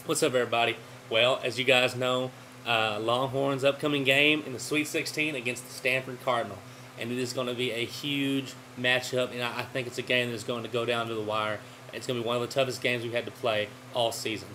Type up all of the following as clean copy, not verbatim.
What's up, everybody? Well, as you guys know, Longhorns' upcoming game in the Sweet 16 against the Stanford Cardinal, and it is going to be a huge matchup, and I think it's a game that is going to go down to the wire. It's going to be one of the toughest games we've had to play all season.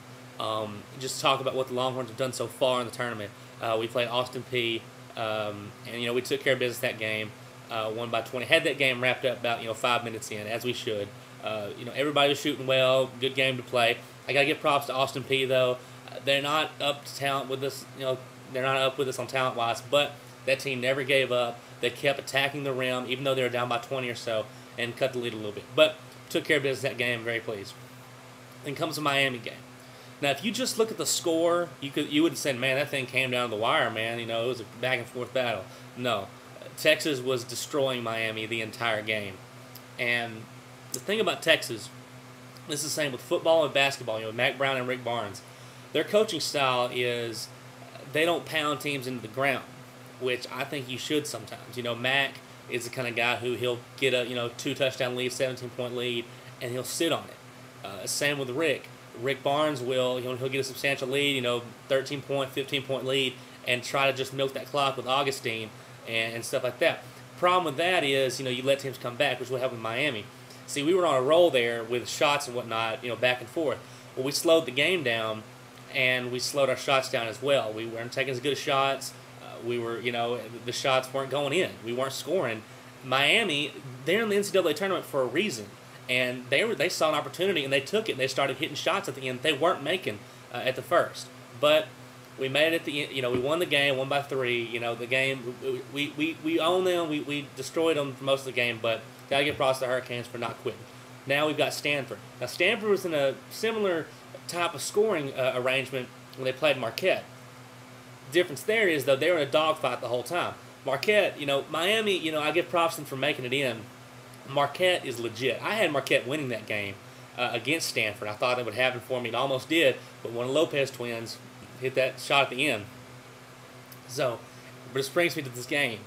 Just talk about what the Longhorns have done so far in the tournament. We played Austin Peay, and we took care of business that game, won by 20. Had that game wrapped up about 5 minutes in, as we should. Everybody was shooting well, good game to play. I gotta give props to Austin Peay though. They're not up to talent with us. They're not up with us on talent wise, but that team never gave up. They kept attacking the rim, even though they were down by 20 or so, and cut the lead a little bit. But took care of business that game. Very pleased. Then comes the Miami game. Now, if you just look at the score, you would have said, man, that thing came down to the wire, man. It was a back and forth battle. No, Texas was destroying Miami the entire game, and the thing about Texas, this is the same with football and basketball. Mac Brown and Rick Barnes, their coaching style is they don't pound teams into the ground, which I think you should sometimes. Mac is the kind of guy who he'll get a 2-touchdown lead, 17-point lead, and he'll sit on it. Same with Rick. Rick Barnes will he'll get a substantial lead, 13-point, 15-point lead, and try to just milk that clock with Augustine and stuff like that. Problem with that is you let teams come back, which will help with Miami. See, we were on a roll there with shots and whatnot, back and forth. Well, we slowed the game down, and we slowed our shots down as well. We weren't taking as good shots. The shots weren't going in. We weren't scoring. Miami, they're in the NCAA tournament for a reason, and they saw an opportunity and they took it. And they started hitting shots at the end. They weren't making at the first, but we made it at the end. We won the game, won by 3. The game we owned them. We destroyed them for most of the game, but got to give props to the Hurricanes for not quitting. Now we've got Stanford. Now Stanford was in a similar type of scoring arrangement when they played Marquette. The difference there is, though, they were in a dogfight the whole time. Marquette, Miami, I give props to them for making it in. Marquette is legit. I had Marquette winning that game against Stanford. I thought it would happen for me. It almost did, but one of the Lopez twins hit that shot at the end. So, but it brings me to this game.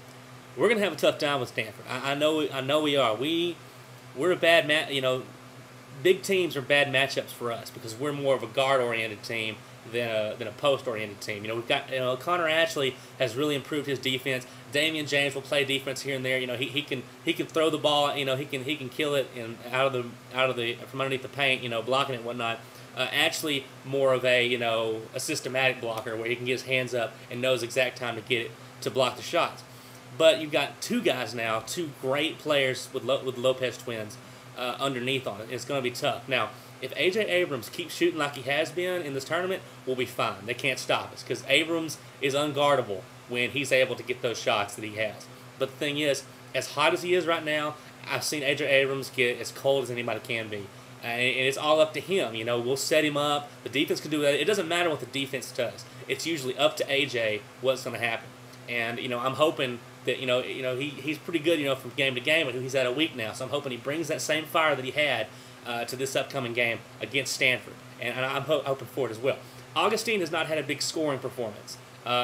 We're gonna have a tough time with Stanford. I know we are. We're a bad big teams are bad matchups for us because we're more of a guard-oriented team than a post-oriented team. We've got Connor Ashley has really improved his defense. Damian James will play defense here and there. He can throw the ball. He can kill it out of the from underneath the paint. Blocking it and whatnot. Actually, more of a systematic blocker where he can get his hands up and knows exact time to get it to block the shots. But you've got two guys now, two great players with Lopez twins underneath on it. It's going to be tough. Now, if A.J. Abrams keeps shooting like he has been in this tournament, we'll be fine. They can't stop us because Abrams is unguardable when he's able to get those shots that he has. But the thing is, as hot as he is right now, I've seen A.J. Abrams get as cold as anybody can be. And it's all up to him. We'll set him up. The defense can do that. It doesn't matter what the defense does. It's usually up to A.J. what's going to happen. And, I'm hoping that, he's pretty good, from game to game, but he's had a week now. So I'm hoping he brings that same fire that he had to this upcoming game against Stanford. And I'm hoping for it as well. Augustine has not had a big scoring performance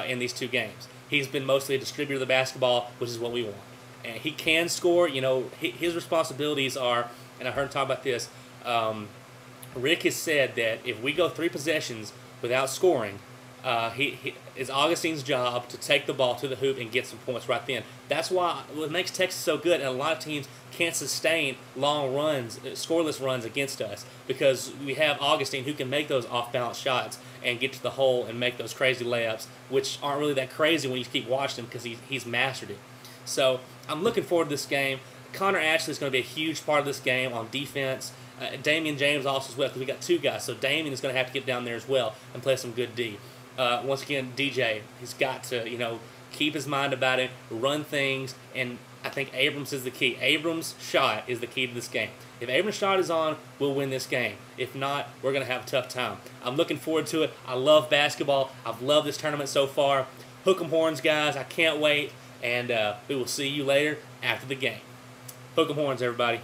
in these two games. He's been mostly a distributor of the basketball, which is what we want. And he can score. His responsibilities are, and I heard him talk about this, Rick has said that if we go 3 possessions without scoring, it's Augustine's job to take the ball to the hoop and get some points right then. That's why what makes Texas so good, and a lot of teams can't sustain long runs, scoreless runs against us, because we have Augustine who can make those off-balance shots and get to the hole and make those crazy layups, which aren't really that crazy when you keep watching him because he's mastered it. So I'm looking forward to this game. Connor Ashley is going to be a huge part of this game on defense. Damian James also as well, because we got 2 guys. So Damian is going to have to get down there as well and play some good D. Once again, DJ, he's got to, keep his mind about it, run things, and I think Abrams is the key. Abrams' shot is the key to this game. If Abrams' shot is on, we'll win this game. If not, we're going to have a tough time. I'm looking forward to it. I love basketball. I've loved this tournament so far. Hook 'em horns, guys. I can't wait, and we will see you later after the game. Hook 'em horns, everybody.